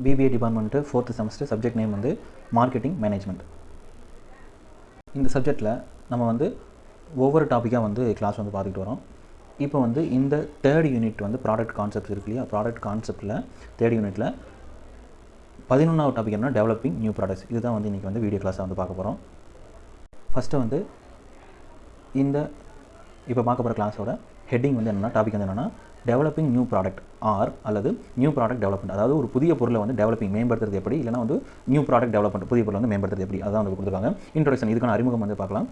BBA department 4th semester subject name வந்து marketing management. இந்த சப்ஜெக்டில் நம்ம வந்து ஒவ்வொரு டாப்பிக்காக வந்து கிளாஸ் வந்து பார்த்துக்கிட்டு வரோம். இப்போ வந்து இந்த தேர்ட் யூனிட் வந்து ப்ராடக்ட் கான்செப்ட்ஸ் இருக்கு இல்லையா, ப்ராடக்ட் கான்செப்டில் தேர்ட் யூனிட்டில் 11வது டாபிக் என்ன, டெவலப்பிங் நியூ ப்ராடக்ட்ஸ். இதுதான் வந்து இன்றைக்கி வந்து வீடியோ கிளாஸாக வந்து பார்க்க போகிறோம். ஃபஸ்ட்டு வந்து இந்த இப்போ பார்க்க போகிற கிளாஸோட ஹெட்டிங் வந்து என்னென்னா, டாபிக் வந்து என்னென்னா டெவலப்பிங் நியூ ப்ராடக்ட் அல்லது நியூ ப்ராடக்ட் டெவலப்மெண்ட். அதாவது ஒரு புதிய பொருளை வந்து டெவலப்பிங் மேம்படுத்துறது எப்படி, இல்லைனா வந்து நியூ ப்ராடக்ட் டெவலப்மெண்ட் புதிய பொருளை வந்து மேம்படுத்துறது எப்படி, அதான் வந்து கொடுத்துருக்காங்க. இன்ட்ரோடக்ஷன், இதுக்கான அறிமுகம் வந்து பார்க்கலாம்.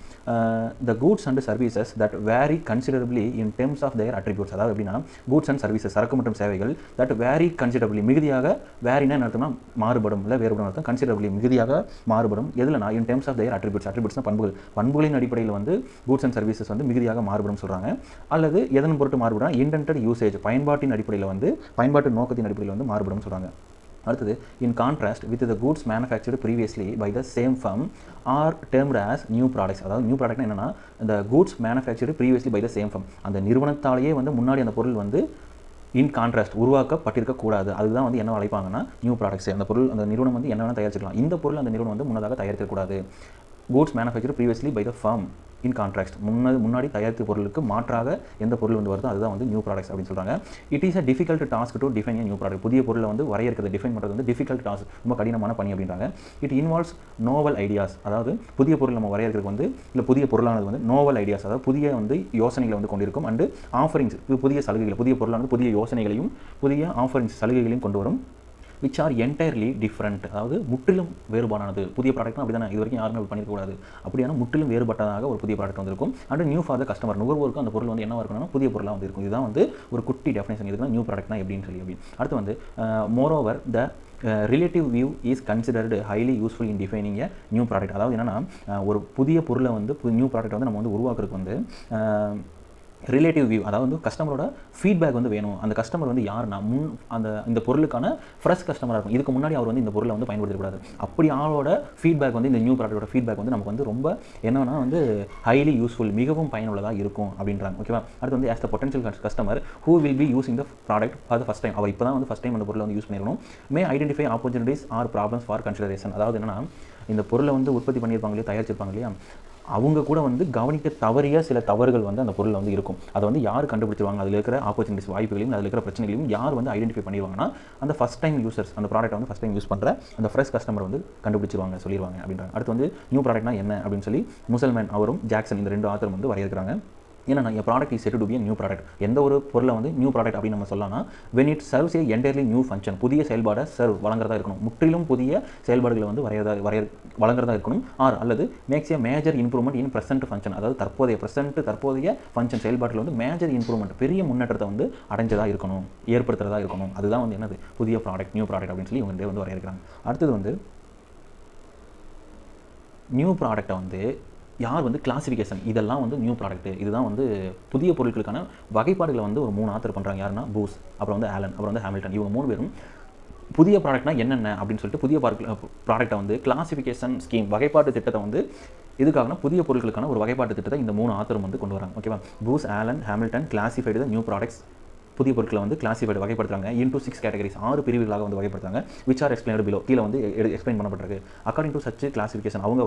The goods and services that vary considerably in terms of their attributes. அதாவது எப்படின்னா, கூட்ஸ் அண்ட் சர்வீசஸ் சரக்கு மற்றும் சேவைகள் தட் வேரி கன்சிடரபிளி மிகுதியாக, வேரினா என்ன அர்த்தம்னா மாறுபடும், இல்லை வேறுபடும் அர்த்தம். கன்சிடரபிளி மிகுதியாக மாறுபடும். எதுலனா இன் டெர்ம்ஸ் ஆஃப் தேர் அட்ரிபியூட்ஸ். அட்ரிபியூட்ஸ்னா பண்புகள், பண்புகளின் அடிப்படையில் வந்து கூட்ஸ் அண்ட் சர்வீசஸ் வந்து மிகுதியாக மாறுபடும் சொல்கிறாங்க. அல்லது எதன் பொருட்டு மாறுபடும், இன்டென்டட் யூசேஜ் பயன்பாட்டின் அடிப்படையில் வந்து பயன்பாட்டு நோக்கத்தின் அடிப்படையில் வந்து மாறுபடும் சொல்கிறாங்க. அடுத்தது, in contrast with the goods manufactured previously by the same firm are termed as new products. அதாவது நியூ ப்ராடக்ட்னா என்னன்னா, இந்த goods manufactured previously by the same firm, அந்த நிறுவனத்தாலேயே வந்து முன்னாடி அந்த பொருள் வந்து இன் கான்ட்ராஸ்ட் உருவாக்கப்பட்டிருக்கக்கூடாது. அதுதான் வந்து என்ன அழைப்பாங்கன்னா நியூ ப்ராடக்ட்ஸ். அந்த பொருள் அந்த நிறுவனம் வந்து என்ன வேணால் தயாரிச்சிக்கலாம், இந்த பொருள் அந்த நிறுவனம் வந்து முன்னதாக தயாரிக்கக்கூடாது. Goods manufactured previously by the firm in contract, முன்னாடி தயாரித்த பொருளுக்கு மாற்றாக எந்த பொருள் வந்து வருதோ அதுதான் வந்து நியூ ப்ராடக்ட்ஸ் அப்படின்னு சொல்கிறாங்க. It is a difficult task to define new product. புதிய பொருளை வந்து வரையறுக்கிறது, டிஃபைன் பண்ணுறது வந்து டிஃபிகல்ட் டாஸ்க், ரொம்ப கடினமான பணி அப்படின்றாங்க. It involves novel ideas. அதாவது புதிய பொருள் நம்ம வரையறுக்கிறது வந்து, இல்லை புதிய பொருளானது வந்து நோவல் ஐடியாஸ், அதாவது புதிய வந்து யோசனைகளை வந்து கொண்டிருக்கும். அண்டு ஆஃபரிங்ஸ், புதிய சலுகைகள், புதிய பொருளானது புதிய யோசனைகளையும் புதிய ஆஃபரிங்ஸ் சலுகைகளையும் கொண்டு வரும். விச் ஆர் என்டையர்லி டிஃப்ரெண்ட், அதாவது முற்றிலும் வேறுபாடானது. புதிய ப்ராடக்ட்னா அப்படி தானே, இது வரைக்கும் யாருமே அப்படி பண்ணியிருக்கக்கூடாது. அப்படியான முற்றிலும் வேறுபட்டதாக ஒரு புதிய ப்ராடக்ட் வந்திருக்கும். And new for the customer, நுகர்வோருக்கு அந்த பொருள் வந்து என்ன இருக்கணும்னா புதிய பொருளாக வந்து இருக்கும். இதுதான் வந்து ஒரு குட்டி டெஃபினேஷன். இதுக்கு நியூ ப்ராடக்ட்னா எப்படின்னு சொல்லி அப்படி. அடுத்து வந்து moreover the relative view is considered highly useful in defining a new product. அதாவது என்னன்னா, ஒரு புதிய பொருளை வந்து நியூ ப்ராடக்ட் வந்து நம்ம வந்து உருவாக்குறதுக்கு வந்து ரிலேட்டிவ் வியூ, அதாவது வந்து கஸ்டமரோட ஃபீட்பேக் வந்து வேணும். அந்த கஸ்டமர் வந்து யாருன்னா இந்த பொருளுக்கான ஃப்ரெஷ் கஸ்டமராக இருக்கும். இதுக்கு முன்னாடி அவர் வந்து இந்த பொருளை வந்து பயன்படுத்தக்கூடாது. அப்படி ஆளோட ஃபீட்பேக் வந்து இந்த நியூ ப்ராடக்டோட ஃபீட்பேக் வந்து நமக்கு வந்து ரொம்ப என்னன்னா வந்து ஹைலி யூஸ்ஃபுல், மிகவும் பயனுள்ளதாக இருக்கும் அப்படின்றாங்க. ஓகேவா. அடுத்து வந்து as the potential customer who will be using the product for the first time, அவர் இப்போ தான் வந்து ஃபஸ்ட் டைம் அந்த பொருளை வந்து யூஸ் பண்ணிடணும். May identify opportunities or problems for consideration. அதாவது என்னன்னா, இந்த பொருளை வந்து உற்பத்தி பண்ணியிருப்பாங்க இல்லையா, தயாரிச்சிருப்பாங்க இல்லையா, அவங்க கூட வந்து கவனிக்க தவறிய சில தவறுகள் வந்து அந்த பொருளில் வந்து இருக்கும். அதை வந்து யார் கண்டுபிடிச்சிருவாங்க, அதில் இருக்கிற ஆப்பர்ச்சுனிட்டிஸ் வாய்ப்புகளையும் அதில் இருக்கிற பிரச்சனைகளையும் யார் வந்து ஐடென்டிஃபை பண்ணிடுவாங்கன்னா, அந்த ஃபஸ்ட் டைம் யூசர்ஸ், அந்த ப்ராடக்ட் வந்து ஃபஸ்ட் டைம் யூஸ் பண்ணுற அந்த ஃப்ரெஷ் கஸ்டமர் வந்து கண்டுபிடிச்சிருவாங்க, சொல்லிடுவாங்க அப்படின்றாங்க. அடுத்து வந்து நியூ ப்ராடக்ட்னா என்ன அப்படின்னு சொல்லி முசல்மேன் அவரும் ஜாக்சன், இந்த 2 ஆத்தரும் வந்து வரையறுக்கிறாங்க. ஏன்னா an product is said to be new product. எந்த ஒரு பொருளை வந்து நியூ ப்ராடக்ட் அப்படின்னு நம்ம சொல்லலாம், when it serves a entirely new function, புதிய செயல்பாடை வழங்குறதா இருக்கணும், முற்றிலும் புதிய செயல்பாடுகளை வந்து வழங்குறதா இருக்கணும். அல்லது makes a major improvement in present function, அதாவது தற்போதைய ஃபங்க்ஷன் செயல்பாட்டில் வந்து மேஜர் இம்ப்ரூவ்மெண்ட், பெரிய முன்னேற்றத்தை வந்து அடைஞ்சதாக இருக்கணும், ஏற்படுத்துறதா இருக்கணும். அதுதான் வந்து என்னது புதிய ப்ராடக்ட், நியூ ப்ராடக்ட் அப்படின்னு சொல்லி இவங்க வந்து வரையறுக்கிறாங்க. அடுத்தது வந்து நியூ ப்ராடக்டை வந்து யார் வந்து கிளாசிஃபிகேஷன், இதெல்லாம் வந்து நியூ ப்ராடக்ட், இதுதான் வந்து புதிய பொருட்களுக்கான வகைப்பாடுகளை வந்து ஒரு 3 ஆத்தர் பண்ணுறாங்க. யாருன்னா பூஸ், அப்புறம் வந்து ஆலன், அப்புறம் வந்து ஹாமில்டன். இவங்க 3 பேரும் புதிய ப்ராடக்ட்னா என்னென்ன அப்படின்னு சொல்லிட்டு புதிய ப்ராடக்ட்டை வந்து கிளாசிஃபிகேஷன் ஸ்கீம், வகைப்பாட்டு திட்டத்தை வந்து இதுக்காகனா புதிய பொருட்களுக்கான ஒரு வகைப்பாட்டு திட்டத்தை இந்த 3 ஆத்தரும் வந்து கொண்டு வராங்க. ஓகேவா. Booz, Allen, Hamilton classified the new products, புதிய பொருட்களை வந்து கிளாசிஃபைடு வகைப்படுத்துறாங்க. இன்டூ 6 கேட்டகரிஸ், 6 பிரிவுகளாக வந்து வகைப்படுத்துறாங்க. விச் ஆர் எக்ஸ்பிளைன்டு பிலோ, கீழே வந்து எக்ஸ்பிளைன் பண்ணப்பட்டிருக்கு. அக்கார்டிங் டு சச் கிளாசிஃபிகேஷன், அவங்க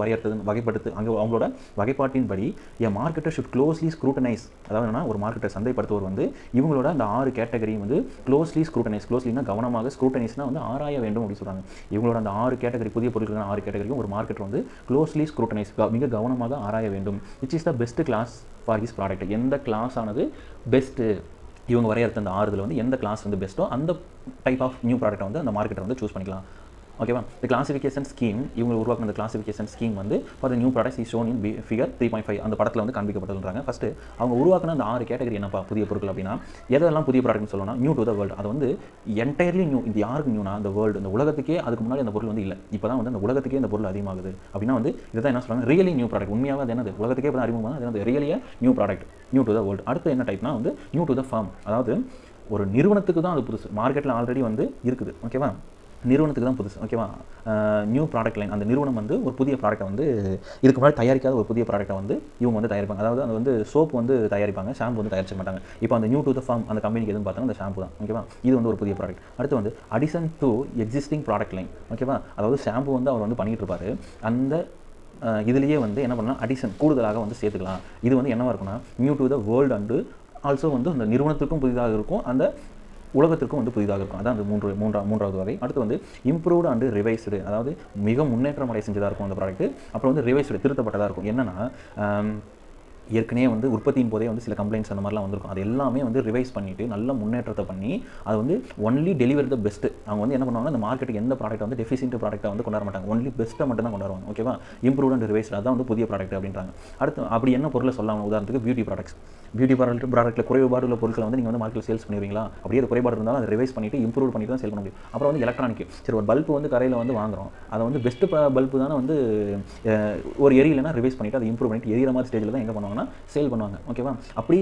வகைப்படுத்து அவங்களோட வகைப்பாட்டின் படி எ மார்க்கெட்டர் ஷுட் க்ளோஸ்லி ஸ்க்ரூட்டனைஸ், அதாவது என்னன்னா ஒரு மார்க்கெட்டர் சந்தைப்படுத்துவோர் வந்து இவங்களோட அந்த 6 கேட்டகரியும் வந்து க்ளோஸ்லி ஸ்க்ரூட்டனைஸ், க்ளோஸ்லினா கவனமாக, ஸ்க்ரூட்டனைஸ்னா வந்து ஆராய வேண்டும் அப்படின்னு சொல்கிறாங்க. இவங்களோட அந்த 6 கேட்டகரி, புதிய பொருட்களுக்கான 6 கேட்டகரியும் ஒரு மார்க்கெட்டர் வந்து க்ளோஸ்லி ஸ்க்ரூட்டனைஸ், மிக கவனமாக ஆராய வேண்டும். Which is the best class for his product, எந்த கிளாஸ் ஆனது பெஸ்ட்டு, இவங்க வரையறுத்த அந்த 6 வந்து எந்த கிளாஸ் வந்து பெஸ்ட்டோ அந்த டைப் ஆஃப் நியூ ப்ராடக்ட்டை வந்து அந்த மார்க்கெட்டை வந்து சூஸ் பண்ணிக்கலாம். ஓகேவா. இந்த கிளாசிஃபிகேஷன் ஸ்கீம், இவங்க உருவாக்கின இந்த கிளாசிஃபிகேஷன் ஸ்கீம் வந்து for the new products is shown in figure 3.5, அந்த படத்தில் வந்து காண்பிக்கப்பட்டதுன்றாங்க. ஃபஸ்ட்டு அவங்க உருவாக்கின அந்த 6 கேட்டகரி என்னப்பா புதிய பொருட்கள் அப்படின்னா, எதெல்லாம் புதிய ப்ராடக்ட்னு சொல்லணும், நியூ டு த வேர்ல்டு, அது வந்து என்டையர்லி நியூ. இது யாருக்கு நியூனா, அந்த வேர்ல்டு, இந்த உலகத்துக்கே அதுக்கு முன்னாடி அந்த பொருள் வந்து இல்லை, இப்போ தான் வந்து அந்த உலகத்துக்கே இந்த பொருள் அதிகமாகுது அப்படின்னா வந்து இதுதான் என்ன சொல்கிறாங்க, ரியலி நியூ ப்ராடக்ட். உண்மையாக அது என்னது, உலகத்துக்கே இப்போ தான் அறிமுகமாக அது என்னது, ரியலியாக new product, new to the world. அடுத்து என்ன டைப்னா வந்து நியூ டு த ஃபர்ம், அதாவது ஒரு நிறுவனத்துக்கு தான் அது புதுசு, மார்க்கெட்டில் ஆல்ரெடி வந்து இருக்குது. ஓகேவா. நிறுவனத்துக்கு தான் புதுசு. ஓகேவா? நியூ ப்ராடக்ட் லைன், அந்த நிறுவனம் வந்து ஒரு புதிய ப்ராடக்ட்டை வந்து இதுக்கு முன்னாடி தயாரிக்காத ஒரு புதிய ப்ராடக்ட்டை வந்து இவங்க வந்து தயாரிப்பாங்க. அதாவது அது வந்து சோப் வந்து தயாரிப்பாங்க, ஷாம்பு வந்து தயாரிக்க மாட்டாங்க. இப்போ அந்த நியூ டு த ஃபார்ம் அந்த கம்பெனிக்கு எதுன்னு பார்த்தோன்னா அந்த ஷாம்பு தான். ஓகேவா? இது வந்து ஒரு புதிய ப்ராடக்ட். அடுத்து வந்து addition to existing product line. ஓகேவா? அதாவது ஷாம்பு வந்து அவர் வந்து பண்ணிகிட்டு இருப்பார். அந்த இதுலேயே வந்து என்ன பண்ணலாம், அடிஷன் கூடுதலாக வந்து சேர்த்துக்கலாம். இது வந்து என்னவாக இருக்குன்னா new to the world and also வந்து அந்த நிறுவனத்திற்கும் புதிதாக இருக்கும், அந்த உலகத்திற்கும் வந்து புதிதாக இருக்கும். அதான் அந்த மூன்றாவது வகை. அடுத்து வந்து இம்ப்ரூவ்டு அண்டு ரிவைஸ்டு, அதாவது மிக முன்னேற்றம் அடைய செஞ்சதாக இருக்கும் அந்த ப்ராடக்ட். அப்புறம் வந்து ரிவைஸ்டு, திருத்தப்பட்டதாக இருக்கும். என்னென்னா ஏற்கனவே வந்து உற்பத்தியின் போதே வந்து சில கம்ப்ளைண்ட்ஸ் அந்த மாதிரிலாம் வந்திருக்கும். அது எல்லாமே வந்து ரிவைஸ் பண்ணிவிட்டு நல்ல முன்னேற்றத்தை பண்ணி அது வந்து ஒன்லி டெலிவர் த பெஸ்ட்டு. அவங்க வந்து என்ன பண்ணுவாங்கன்னா அந்த மார்க்கெட்டுக்கு எந்த ப்ராடக்ட் வந்து டெஃபிஷியன்ட் ப்ராடக்ட்டை வந்து கொண்டாட மாட்டாங்க, ஒன்லி பெஸ்ட்டை மட்டும் தான் கொண்டாடுவாங்க. ஓகேவா? இம்ப்ரூவ்ட் அண்ட் ரிவைஸ்டு, அதான் வந்து புதிய ப்ராடக்ட் அப்படின்றாங்க. அடுத்து அப்படி என்ன பொருளை சொல்லலாம், உதாரணத்துக்கு பியூட்டி ப்ராடக்ட்ஸ். பியூட்டி ப்ராடக்ட்டில் குறைபாடு உள்ள பொருட்களை வந்து நீங்கள் வந்து மார்க்கெட்டில் சேல்ஸ் பண்ணுவீங்களா? அப்படியே அது குறைபாடு இருந்தாலும் அதை ரிவைஸ் பண்ணிவிட்டு இம்ப்ரூவ் பண்ணிட்டு தான் சேல் பண்ண முடியும். அப்புறம் வந்து எலக்ட்ரானிக், சரி ஒரு பல்பு வந்து கடையில் வந்து வாங்குறோம், அதை வந்து பெஸ்ட்டு பல்பு தானே வந்து ஒரு எரியலைன்னா ரிவைஸ் பண்ணிவிட்டு அதை இம்ப்ரூவ் பண்ணிவிட்டு எரியிற மாதிரி ஸ்டேஜில் தான் எங்கே பண்ணுவாங்கன்னா சேல் பண்ணுவாங்க. ஓகேவா? அப்படி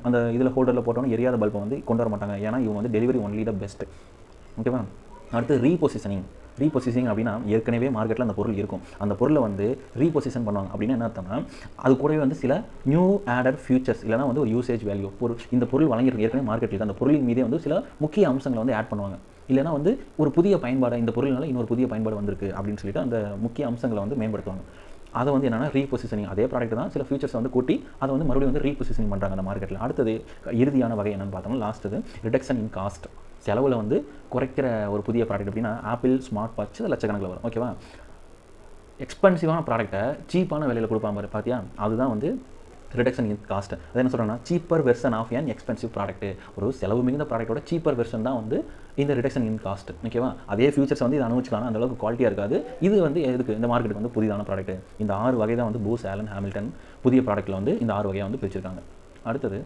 அந்த இதில் ஹோல்டரில் போட்டோன்னு எரியாத பல்பை வந்து கொண்டு வர மாட்டாங்க, ஏன்னா இவங்க வந்து டெலிவரி ஒன்லி த பெஸ்ட்டு. ஓகேவா? அடுத்து ரீபொசிஷனிங் அப்படின்னா ஏற்கனவே மார்க்கெட்டில் அந்த பொருள் இருக்கும், அந்த பொருளை வந்து ரீபொசிஷன் பண்ணுவாங்க. அப்படின்னா என்ன அர்த்தம்னா அது கூடவே வந்து சில நியூ ஆடட் ஃபியூச்சர்ஸ் இல்லைனா வந்து ஒரு யூசேஜ் வேல்யூ, இந்த பொருள் வழங்கியிருக்கு ஏற்கனவே மார்க்கெட்டில், அந்த பொருளின் மீதே வந்து சில முக்கிய அம்சங்களை வந்து ஆட் பண்ணுவாங்க. இல்லைனா வந்து ஒரு புதிய பயன்பாடு, இந்த பொருள்னால இன்னொரு புதிய பயன்பாடு வந்திருக்கு அப்படின்னு சொல்லிட்டு அந்த முக்கிய அம்சங்களை வந்து மேம்படுத்துவாங்க. அதை வந்து என்னென்னா ரீபொசிஷனிங், அதே ப்ராடக்ட் தான் சில ஃபியூச்சர்ஸ் வந்து கூட்டி அதை வந்து மறுபடியும் வந்து ரீபொசிஷனிங் பண்ணுறாங்க அந்த மார்க்கெட்டில். அடுத்தது இறுதியான வகை என்னென்னு பார்த்தோம்னா லாஸ்ட்டு ரிடக்ஷன் இன் காஸ்ட், செலவில் வந்து குறைக்கிற ஒரு புதிய ப்ராடக்ட். அப்படின்னா ஆப்பிள் ஸ்மார்ட் வாட்ச் லட்சக்கணக்கில் வரும். ஓகேவா? எக்ஸ்பென்சிவான ப்ராடக்ட்டை சீப்பான விலையில் கொடுப்பாங்க பார்த்தியா, அதுதான் வந்து ரிடக்ஷன் இன் காஸ்ட். அது என்ன சொல்கிறேன்னா cheaper version of an expensive product, ஒரு செலவு மிகுந்த ப்ராடக்ட்டோட சீப்பர் வெர்ஷன் தான் வந்து இந்த ரிடக்ஷன் இன் காஸ்ட். ஓகேவா? அதே ஃபியூச்சர்ஸ் வந்து இதை அனுபவிச்சுக்கலாம், அந்த அளவுக்கு குவாலிட்டியாக இருக்காது. இது வந்து எதுக்கு இந்த மார்க்கெட்டுக்கு வந்து புதிதான ப்ராடக்ட். இந்த 6 வகை தான் வந்து பூஸ் ஆலன் ஹாமில்டன் புதிய ப்ராடக்ட்டில் வந்து இந்த 6 வகையை வந்து பிரிச்சிருக்காங்க. அடுத்தது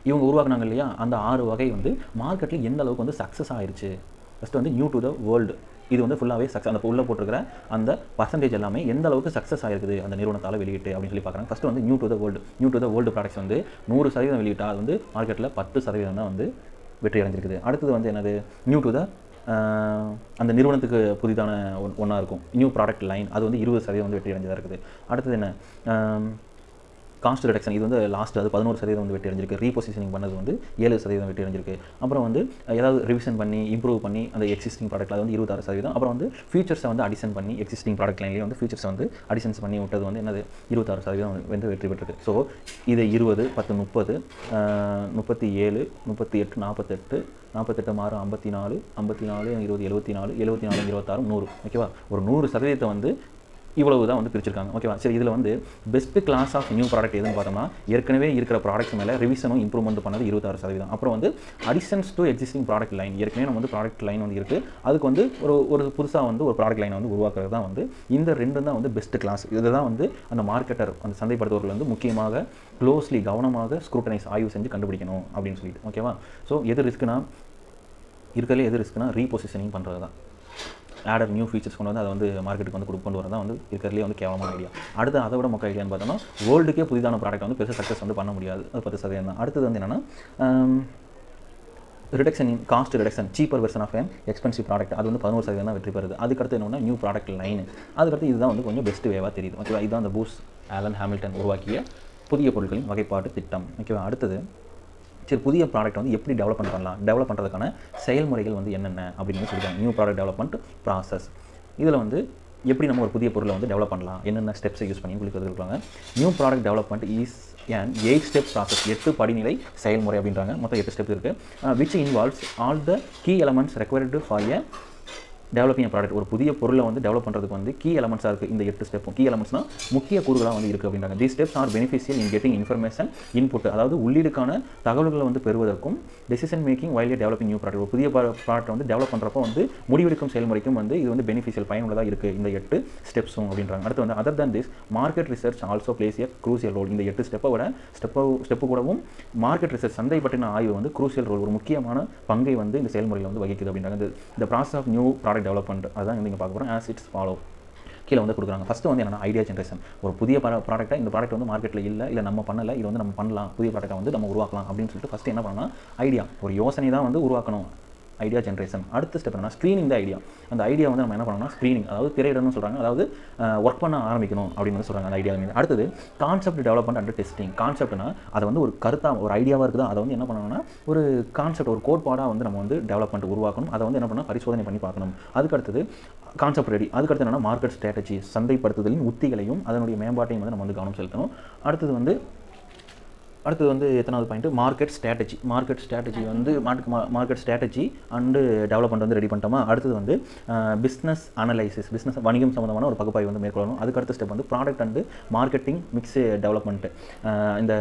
இவங்க உருவாக்குனாங்க இல்லையா, அந்த 6 வகை வந்து மார்க்கெட்டில் எந்த அளவுக்கு வந்து சக்ஸஸ் ஆயிடுச்சு. ஃபஸ்ட்டு வந்து நியூ டு த வேர்ல்டு, இது வந்து ஃபுல்லாகவே சக்ஸஸ், அந்த உள்ளே போட்டிருக்கிற அந்த பர்சன்டேஜ் எல்லாமே எந்த அளவுக்கு சக்ஸஸ் ஆகிருக்குது அந்த நிறுவனத்தால் வெளியிட்டு அப்படின்னு சொல்லி பார்க்குறாங்க. ஃபஸ்ட்டு வந்து new to the world products வந்து 100% வெளியிட்டால் அது வந்து மார்க்கெட்டில் 10% தான் வந்து வெற்றி அடைஞ்சிருக்குது. அடுத்தது வந்து என்னது, நியூ டு த அந்த நிறுவனத்துக்கு புதிதான ஒன்றா இருக்கும் நியூ ப்ராடக்ட் லைன், அது வந்து 20% வந்து வெற்றி அடைஞ்சதாக இருக்குது. அடுத்தது என்ன, காஸ்ட் ரிடக்ஷன், இது வந்து லாஸ்ட், அது 11% வந்து வெற்றி அடைஞ்சிருக்கு. ரீபொசிஷனிங் பண்ணது வந்து 7% வெற்றி அடைஞ்சிருக்கு. அப்புறம் வந்து ஏதாவது ரிவிஷன் பண்ணி இம்ப்ரூவ் பண்ணி அந்த எக்ஸிஸ்டிங் ப்ராடக்ட் அது வந்து 26%. அப்புறம் வந்து ஃபியூச்சர்ஸை வந்து அடிஷன் பண்ணி எக்ஸிஸ்டிங் ப்ராடக்ட் லைன்லேயே வந்து ஃபியூச்சர்ஸை வந்து அடிஷன்ஸ் பண்ணி விட்டது வந்து என்னது 26% வந்து வெற்றி பெற்றிருக்கு. ஸோ இது 20, 10, 30, 37, 38, 48, 48 6 54, 54 20 74, 74 26 100. ஓகேவா? ஒரு 100% வந்து இவ்வளவு தான் வந்து பிரிச்சிருக்காங்க. ஓகேவா? சரி, இதில் வந்து best class of new product எதுன்னு பார்த்தோம்னா ஏற்கனவே இருக்கிற ப்ராடக்ட்ஸ் மேலே ரிவிஷனும் இம்ப்ரூவ்மெண்ட் பண்ணது 26%. அப்புறம் வந்து additions to existing product line, ஏற்கனவே நம்ம வந்து ப்ராடக்ட் லைன் வந்து இருக்குது, அதுக்கு வந்து ஒரு புதுசாக வந்து ஒரு ப்ராடக்ட் லைனை வந்து உருவாக்குறது தான் வந்து இந்த 2 தான் வந்து பெஸ்ட் கிளாஸ். இதை தான் வந்து அந்த மார்க்கெட்டர், அந்த சந்தைப்படுத்துவர்கள் வந்து முக்கியமாக க்ளோஸ்லி கவனமாக ஸ்க்ரூட்டனைஸ் ஆய்வு செஞ்சு கண்டுபிடிக்கணும் அப்படின்னு சொல்லிட்டு. ஓகேவா? ஸோ எது ரிஸ்க்குனா ரீபொசிஷனிங் பண்ணுறது தான். ஆடர் நியூ ஃபீச்சர்ஸ் கொண்டு வந்து அதை வந்து மார்க்கெட்டுக்கு வந்து கொண்டு வரதான் வந்து இருக்கிறதுலேயே வந்து கேவலமான ஐடியா. அடுத்து அதை விட மொக்க ஐடியான்னு பார்த்தோம்னா வேர்ல்டுக்கே புதிதான ப்ராடக்ட் வந்து பெருசாக சக்ஸஸ் வந்து பண்ண முடியாது, அது 10% தான். அடுத்தது வந்து என்னென்னா reduction in cost reduction, cheaper version of an expensive product, அது வந்து 11% தான் வெற்றி பெறுது. அதுக்கடுத்து என்னென்னா நியூ ப்ராடக்ட் லைன், அதுக்கடுத்து இதுதான் வந்து கொஞ்சம் பெஸ்ட் வேவாக தெரியுது. ஓகேவா? இதுதான் அந்த பூஸ் ஆலன் ஹாமில்டன் உருவாக்கிய புதிய பொருட்களின் வகைப்பாட்டு திட்டம். ஓகேவா? அடுத்தது சரி, புதிய ப்ராடக்ட் வந்து எப்படி டெவலப் பண்ணுறதுக்கான செயல்முறைகள் வந்து என்னென்ன அப்படின்னு சொல்லியிருக்காங்க. நியூ ப்ராடக்ட் டெவலப்மெண்ட் ப்ராசஸ், இதில் வந்து எப்படி நம்ம ஒரு புதிய பொருளை வந்து டெவலப் பண்ணலாம், என்னென்ன ஸ்டெப்ஸை யூஸ் பண்ணி கொடுக்குறாங்க. New product development is an 8 step process, 8 படிநிலை செயல்முறை அப்படின்றாங்க. மொத்தம் 8 ஸ்டெப் இருக்குது. Which involves all the key elements required for a developing product. ஒரு புதிய பொருளை வந்து டெவலப் பண்ணுறதுக்கு வந்து கீ எலமெண்ட்ஸாக இருக்குது இந்த 8 ஸ்டெப்பும். கீ எலமெண்ட்ஸ்னால் முக்கிய கூறுகளாக வந்து இருக்குது அப்படின்றாங்க. தி steps R beneficial in getting information input, அதாவது உள்ளீடுக்கான தகவல்களை வந்து பெறுவதற்கும் decision making while developing new product. ஒரு புதிய ப்ராடக்ட் வந்து டெவலப் பண்ணுறப்போ வந்து முடிவெடுக்கும் செயல்முறைக்கும் வந்து இது வந்து பெனிஃபிஷியல் பயனுள்ளதாக இருக்குது இந்த 8 ஸ்டெப்ஸும் அப்படின்றாங்க. அடுத்து வந்து other than this market research also plays a crucial role. இந்த 8 ஸ்டெப்பு கூடவும் மார்க்கெட் ரிசர்ச், சந்தை பற்றின ஆய்வு வந்து க்ரூசியல் ரோல், ஒரு முக்கியமான பங்கை வந்து இந்த செயல்முறையில் வந்து வகிக்குது அப்படின்றாங்க. இந்த process of new product development அதான் நீங்கள் பார்க்க போகிறோம். ஆஸ் இட்ஸ் ஃபாலோ கீழே வந்து கொடுக்குறாங்க. ஃபஸ்ட்டு வந்து என்னென்னா ஐடியா ஜென்ரேஷன். ஒரு புதிய ப்ராடக்ட்டை, இந்த ப்ராடக்ட் வந்து மார்க்கெட்டில் இல்லை நம்ம பண்ணலை, இது வந்து நம்ம பண்ணலாம், புதிய ப்ராடக்ட்டை வந்து நம்ம உருவாக்கலாம் அப்படின்னு சொல்லிட்டு ஃபஸ்ட்டு என்ன பண்ணலாம், ஐடியா, ஒரு யோசனை தான் வந்து உருவாக்கணும். Idea generation. அடுத்த ஸ்டெப் என்னன்னா ஸ்க்ரீனிங் த ஐடியா. அந்த ஐடியா வந்து நம்ம என்ன பண்ணணும்னா ஸ்க்ரீனிங், அதாவது திரையிடணும்னு சொல்கிறாங்க, அதாவது ஒர்க் பண்ண ஆரம்பிக்கணும் அப்படின்னு வந்து சொல்கிறாங்க அந்த ஐடியா மீது. அடுத்தது கான்செப்ட் டெவலப்மெண்ட் அண்ட் டெஸ்டிங். கான்செப்ட்னா அதை வந்து ஒரு கருத்தாக ஒரு ஐடியாவாக இருக்குதா, அதை வந்து என்ன பண்ணணும்னா ஒரு கான்செப்ட் ஒரு கோட்பாடாக வந்து நம்ம வந்து டெவலப்மெண்ட் உருவாக்கணும். அதை வந்து என்ன பண்ணால் பரிசோதனை பண்ணி பார்க்கணும். அதுக்கடுத்தது கான்செப்ட் ரெடி. அதுக்கடுத்து என்னன்னா மார்க்கெட் ஸ்ட்ராட்டஜி, சந்தைப்படுத்துதலின் உத்திகளையும் அதனுடைய மேம்பாட்டையும் வந்து நம்ம வந்து கவனம் செலுத்தணும். அடுத்தது வந்து எத்தனாவது point, market strategy. Market strategy and development வந்து ரெடி பண்ணிட்டோமா. அடுத்தது வந்து பிஸ்னஸ் அனலைசிஸ், பிஸ்னஸ் வணிகம் சம்மந்தமான ஒரு பகுப்பாய்வு வந்து மேற்கொள்ளணும். அதுக்கடுத்த ஸ்டெப் வந்து product and marketing mix development. இந்த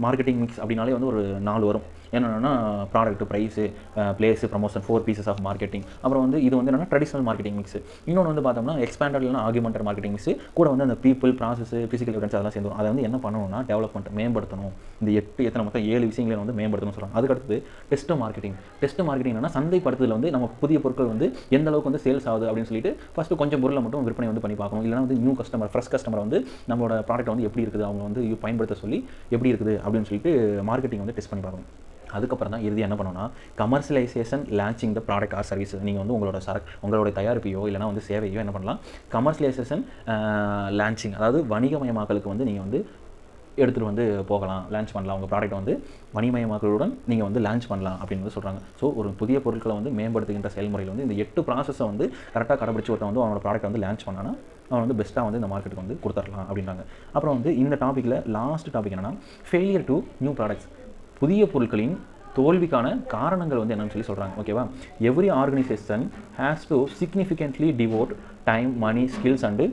மார்க்கெட்டிங் மிக்ஸ் அப்படின்னாலே வந்து ஒரு 4 வரும். என்னென்னா product, price, place, promotion, 4 Ps of marketing. அப்புறம் வந்து இது வந்து என்னென்னா ட்ரெடிஷனல் மார்க்கெட்டிங் மிக்ஸ். இன்னொன்று வந்து பார்த்தோம்னா எக்ஸ்பேண்டட் இல்லைனா ஆர்குமெண்டட் மார்க்கெட்டிங் மிக்ஸ். கூட வந்து அந்த பீப்புள், ப்ராசஸ், ஃபிசிக்கல் எவிடன்ஸ் அதெல்லாம் சேர்ந்துடும். அதை வந்து என்ன பண்ணணும்னா டெவலப்மெண்ட் மேம்படுத்தணும். இந்த மொத்தம் 7 விஷயங்களை வந்து மேம்படுத்தணும்னு சொல்கிறாங்க. அதுக்கடுத்து டெஸ்ட் மார்க்கெட்டிங்னா சந்தைப்படுத்துதல் வந்து நம்ம புதிய பொருட்கள் வந்து எந்த அளவுக்கு வந்து சேல்ஸ் ஆகுது அப்படின்னு சொல்லிட்டு ஃபஸ்ட்டு கொஞ்சம் பொருளை மட்டும் விற்பனை வந்து பண்ணி பார்க்கணும். இல்லைனா வந்து நியூ கஸ்டமர், ஃப்ரெஷ் கஸ்டமர் வந்து நம்மளோட ப்ராடக்ட் வந்து எப்படி இருக்குது, அவங்க வந்து பயன்படுத்த சொல்லி எப்படி இருக்குது அப்படின்னு சொல்லிட்டு மார்க்கெட்டிங் வந்து டெஸ்ட் பண்ணி பார்க்கணும். அதுக்கப்புறம் தான் இறுதி என்ன பண்ணணும்னா commercialisation, launching the product or service. நீங்கள் வந்து உங்களோட தயாரிப்பையோ இல்லைனா வந்து சேவையோ என்ன பண்ணலாம், கமர்ஷியலைசேஷன், லான்ச்சிங், அதாவது வணிகமயமாக்கலுக்கு வந்து நீங்கள் வந்து எடுத்துகிட்டு வந்து போகலாம், லான்ச் பண்ணலாம். உங்கள் ப்ராடக்ட்டை வந்து வணிகமயமாக்கலுடன் நீங்கள் வந்து லான்ச் பண்ணலாம் அப்படின்னு வந்து சொல்கிறாங்க. ஸோ ஒரு புதிய பொருட்களை வந்து மேம்படுத்துகின்ற செயல்முறையில் வந்து இந்த 8 ப்ராசஸை வந்து கரெக்டாக கடைபிடிச்சு ஒருத்தன் வந்து அவனோட ப்ராடக்ட் வந்து லான்ச் பண்ணானா அவன் வந்து பெஸ்ட்டாக வந்து இந்த மார்க்கெட்டுக்கு வந்து கொடுத்துடலாம் அப்படின்றாங்க. அப்புறம் வந்து இந்த டாப்பிக்கில் லாஸ்ட் டாபிக் என்னென்னா ஃபெயிலியர் டு நியூ ப்ராடக்ட்ஸ். புதிய பொருட்களின் தோல்விக்கான காரணங்கள் வந்து என்னன்னு சொல்லி சொல்கிறாங்க. ஓகேவா, every organisation has to significantly devote time, money, skills and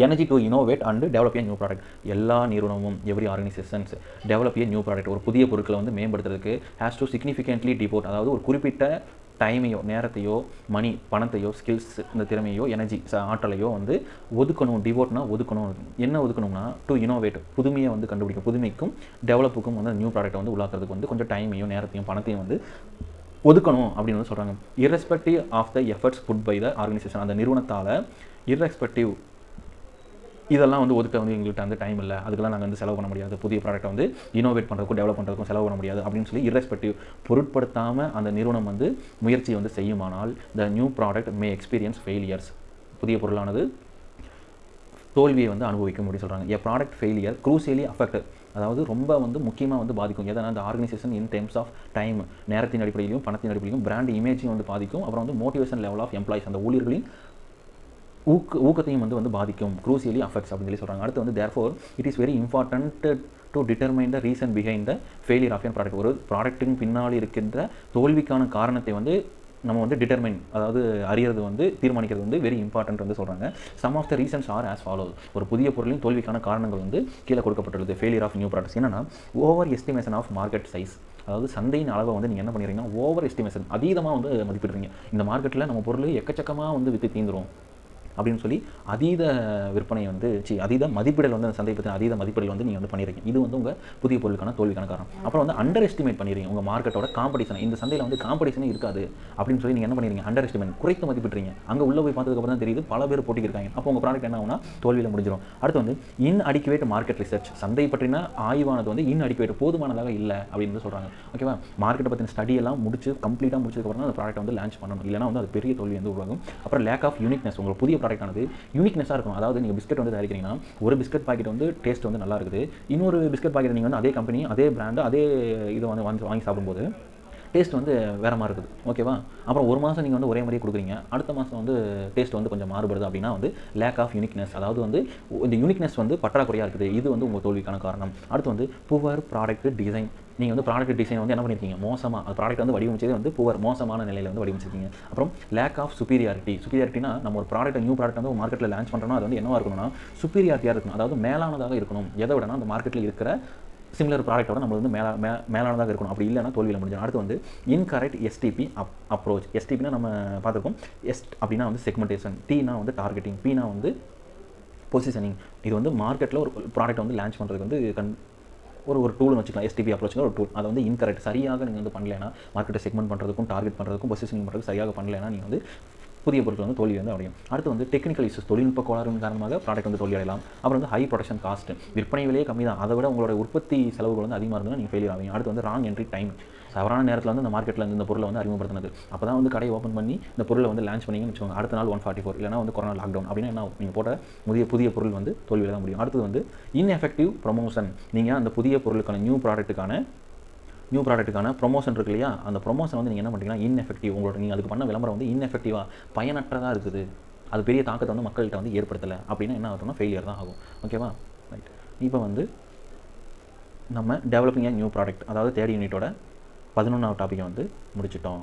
energy to innovate and develop a new product. எல்லா நிறுவனமும் every organisations develop a new product, ஒரு புதிய பொருட்களை வந்து மேம்படுத்துறதுக்கு ஹேஸ் டு சிக்னிஃபிகன்ட்லி டிவோட், அதாவது ஒரு குறிப்பிட்ட டைமையோ, நேரத்தையோ, மணி, பணத்தையோ, ஸ்கில்ஸ், இந்த திறமையோ, எனர்ஜி, ஆற்றலையோ வந்து ஒதுக்கணும். டிவோட்னா ஒதுக்கணும். என்ன ஒதுக்கணும்னா டு இனோவேட், புதுமையை வந்து கண்டுபிடிக்கும். புதுமைக்கும் டெவலப்புக்கும் வந்து நியூ ப்ராடக்ட்டை வந்து உள்ளாக்கிறதுக்கு வந்து கொஞ்சம் டைமையும் நேரத்தையும் பணத்தையும் வந்து ஒதுக்கணும் அப்படின்னு வந்து சொல்கிறாங்க. Irrespective of the efforts put by the organisation, அந்த நிறுவனத்தால் இர்ரெஸ்பெக்டிவ் இதெல்லாம் வந்து ஒதுக்க வந்து எங்கள்கிட்ட வந்து டைம் இல்லை, அதுக்கெல்லாம் நாங்கள் வந்து செலவு பண்ண முடியாது, புதிய ப்ராடக்ட்டை வந்து இனோவேட் பண்ணுறதுக்கும் டெவலப் பண்ணுறதுக்கும் செலவு பண்ண முடியாது அப்படின்னு சொல்லி இர்ரெஸ்பெக்டிவ் பொருட்படுத்தாமல் அந்த நிறுவனம் வந்து முயற்சியை வந்து செய்யுமானால் the new product may experience failures, புதிய பொருளானது தோல்வியை வந்து அனுபவிக்கும் அப்படின்னு சொல்கிறாங்க. A product failure crucially affected, அதாவது ரொம்ப வந்து முக்கியமாக வந்து பாதிக்கும். எதனா அந்த organisation in terms of time, நேரத்தின் அடிப்படையிலும் பணத்தின் அடிப்படையிலும் பிராண்ட் இமேஜையும் வந்து பாதிக்கும். அப்புறம் வந்து மோட்டிவேஷன் லெவல் ஆஃப் எம்ப்ளாயிஸ், அந்த ஊழியர்களின் ஊக்கத்தையும் வந்து பாதிக்கும். க்ரூசியலி அஃபெக்ட்ஸ் அப்படின்னு சொல்லி சொல்கிறாங்க. அடுத்து வந்து therefore it is very important to determine the reason behind the failure of an product. ஒரு ப்ராடக்ட்டின் பின்னால் இருக்கின்ற தோல்விக்கான காரணத்தை வந்து நம்ம வந்து டிட்டர்மைன், அதாவது அறியறது வந்து தீர்மானிக்கிறது வந்து வெரி இம்பார்ட்டன்ட் வந்து சொல்கிறாங்க. Some of the reasons are as follows. ஒரு புதிய பொருளின் தோல்விக்கான காரணங்கள் வந்து கீழே கொடுக்கப்பட்டுள்ளது. ஃபெயிலியர் ஆஃப் நியூ ப்ராடக்ட்ஸ் என்னன்னா over estimation of market size, அதாவது சந்தையின் அளவை வந்து நீங்கள் என்ன பண்ணிடுறீங்கன்னா ஓவர் எஸ்டிமேஷன், அதீதமாக வந்து மதிப்பிடுறீங்க. இந்த மார்க்கெட்டில் நம்ம பொருள் எக்கச்சக்கமாக வந்து விற்று தீந்துரும் அப்படின்னு சொல்லி அதீத விற்பனை வந்து அதீத மதிப்பிடல் வந்து அந்த சந்தை பற்றி அதீத மதிப்பிடல் வந்து நீங்கள் வந்து பண்ணிடுறீங்க. இது வந்து உங்கள் புதிய பொருளுக்கான தோல்விக்கான காரணம். அப்புறம் வந்து அண்டர் எஸ்டிமேட் பண்ணிடுறீங்க உங்கள் மார்க்கெட்டோட காம்படிஷன். இந்த சந்தையில் வந்து காம்படிஷனே இருக்காது அப்படின்னு சொல்லி நீங்கள் என்ன பண்ணிடுறீங்க, அண்டர் எஸ்டிமேட், குறைத்து மதிப்பிடுறீங்க. அங்கே உள்ள போய் பார்த்ததுக்கப்புறம் தான் தெரியுது பல பேர் போட்டிக்கு இருக்காங்க. அப்போ உங்கள் ப்ராடக்ட் என்ன ஆகுனா தோல்வியில் முடிஞ்சிடும். அடுத்து வந்து இன் அடிக்குவேட் மார்க்கெட் ரிசர்ச், சந்தை பற்றின ஆய்வானது வந்து இன் அடிக்குவேட், போதுமானதாக இல்லை அப்படின்னு சொல்கிறாங்க. ஓகேவா, மார்க்கெட்டை பற்றின ஸ்டடியெல்லாம் கம்ப்ளீட்டாக முடிச்சதுக்கப்புறம் அந்த ப்ராடக்ட் வந்து லான்ச் பண்ணணும், இல்லைனா வந்து அது பெரிய தோல்வி வந்து உருவாகும். அப்புறம் லேக் ஆஃப் யூனிக்னஸ், உங்கள் புதிய ப்ராடக்ட் ஆனது யூனிக்னஸாக இருக்கும். அதாவது நீங்கள் பிஸ்கட் வந்து தயாரிக்கிறீங்கன்னா ஒரு பிஸ்கட் பாக்கெட் வந்து டேஸ்ட் வந்து நல்லா இருக்குது, இன்னொரு பிஸ்கட் பாக்கெட் நீங்கள் வந்து அதே கம்பெனி, அதே பிராண்டு, அதே இதை வந்து வாங்கி சாப்பிடும்போது டேஸ்ட் வந்து வேறு மாதிரி இருக்குது. ஓகேவா, அப்புறம் ஒரு மாதம் நீங்கள் வந்து ஒரே மாதிரியே கொடுக்குறீங்க, அடுத்த மாதம் வந்து டேஸ்ட் வந்து கொஞ்சம் மாறுபடுது அப்படின்னா வந்து லேக் ஆஃப் யூனிக்னஸ், அதாவது வந்து இந்த யூனிக்னஸ் வந்து பற்றாக்குறையாக இருக்குது. இது வந்து உங்கள் தோல்விக்கான காரணம். அடுத்து வந்து புவர் ப்ராடக்ட் டிசைன், நீங்கள் வந்து ப்ராடக்ட் டிசைன் வந்து என்ன பண்ணியிருக்கீங்க, மோசமாக, அது ப்ராடக்ட் வந்து வடிவமைச்சதே வந்து மோசமான நிலையில் வந்து வடிவமைச்சிருக்கீங்க. அப்புறம் லேக் ஆஃப் சுப்பீரியாரிட்டினா நம்ம ஒரு ப்ராடக்ட், நியூ ப்ராடக்ட் வந்து மார்க்கெட்டில் லான்ச் பண்ணுறோம்னா அது வந்து என்னவாக இருக்கணும்னா சுப்பீரியாரிட்டியாக இருக்கணும், அதாவது மேலானதாக இருக்கணும். எதை விடனா அந்த மார்க்கெட்டில் இருக்கிற சிமிலர் ப்ராடக்ட்டோட நம்ம வந்து மேலானதாக இருக்கணும். அப்படி இல்லைனா தோல்வியில் முடிஞ்சிடும். அடுத்து வந்து இன்கரெக்ட் எஸ்டிபி அப்ரோச். எஸ்டிபினா நம்ம பார்த்துருக்கோம். அப்படின்னா வந்து செக்மெண்டேஷன், டீனா வந்து டார்கெட்டிங், பீனா வந்து பொசிஷனிங். இது வந்து மார்க்கெட்டில் ஒரு ப்ராடக்ட் வந்து லான்ச் பண்ணுறதுக்கு வந்து ஒரு டூல்னு வச்சுக்கலாம். எஸ்டிபி அப்ரோச் ஒரு டூல். அதை வந்து இன்கரெக்ட், சரியாக நீங்கள் வந்து பண்ணலைன்னா, மார்க்கெட்டை செக்மெண்ட் பண்ணுறதுக்கும் டார்கெட் பண்ணுறதுக்கும் பொசிஷனிங் பண்ணுறதுக்கு சரியாக பண்ணலைன்னா நீங்கள் வந்து புதிய பொருட்கள் வந்து தோல்வி வந்து அடையும். அடுத்து வந்து டெக்னிக்கல் இஷ்யூஸ், தொழில்நுட்ப கோளாறுயின் காரணமாக ப்ராடக்ட் வந்து தோல்வி அடையலாம். அப்புறம் வந்து ஹை ப்ரொடக்ஷன் காஸ்ட், விற்பனை விலையே கம்மி தான், அதை விட உங்களோட உற்பத்தி செலவுகள் வந்து அதிகமாக இருந்தால் நீங்கள் ஃபெயிலியர் ஆவீங்க. அடுத்து வந்து ராங் என்ட்ரி டைம், தவறான நேரத்தில் வந்து அந்த மார்க்கெட்டில் வந்து இந்த பொருளை வந்து அறிமுகப்படுத்தினது. அப்போ தான் வந்து கடையை ஓப்பன் பண்ணி இந்த பொருளை வந்து லான்ச் பண்ணிங்கன்னு வச்சுக்கோங்க, அடுத்த நாள் 144 இல்லைனா வந்து கொரோனா லாக்டவுன் அப்படின்னா என்ன ஆகும்? நீங்கள் போட்ட புதிய பொருள் வந்து தோல்வியில் தான் முடியும். அடுத்தது வந்து இன்எஃபெக்டிவ் ப்ரொமோஷன். நீங்கள் அந்த புதிய பொருளுக்கான நியூ ப்ராடக்ட்டுக்கான ப்ரொமோஷன் இருக்கு இல்லையா, அந்த ப்ரொமோஷன் வந்து நீங்கள் என்ன பண்ணுறீங்கன்னா இன்எஃபெக்டிவ். உங்களோட நீங்கள் அதுக்கு பண்ண விளம்பரம் வந்து இன்எஃபெக்டிவாக பயனற்றதாக இருக்குது, அது பெரிய தாக்கத்தை வந்து மக்கள்கிட்ட வந்து ஏற்படுத்தலை அப்படின்னா என்ன ஆகும்னா ஃபெயிலியர் தான் ஆகும். ஓகேவா? ரைட். இப்போ வந்து நம்ம டெவலப்பிங் நியூ ப்ராடக்ட், அதாவது தேர்ட் யூனிட்டோட 11வது டாப்பிக்கை வந்து முடிச்சிட்டோம்.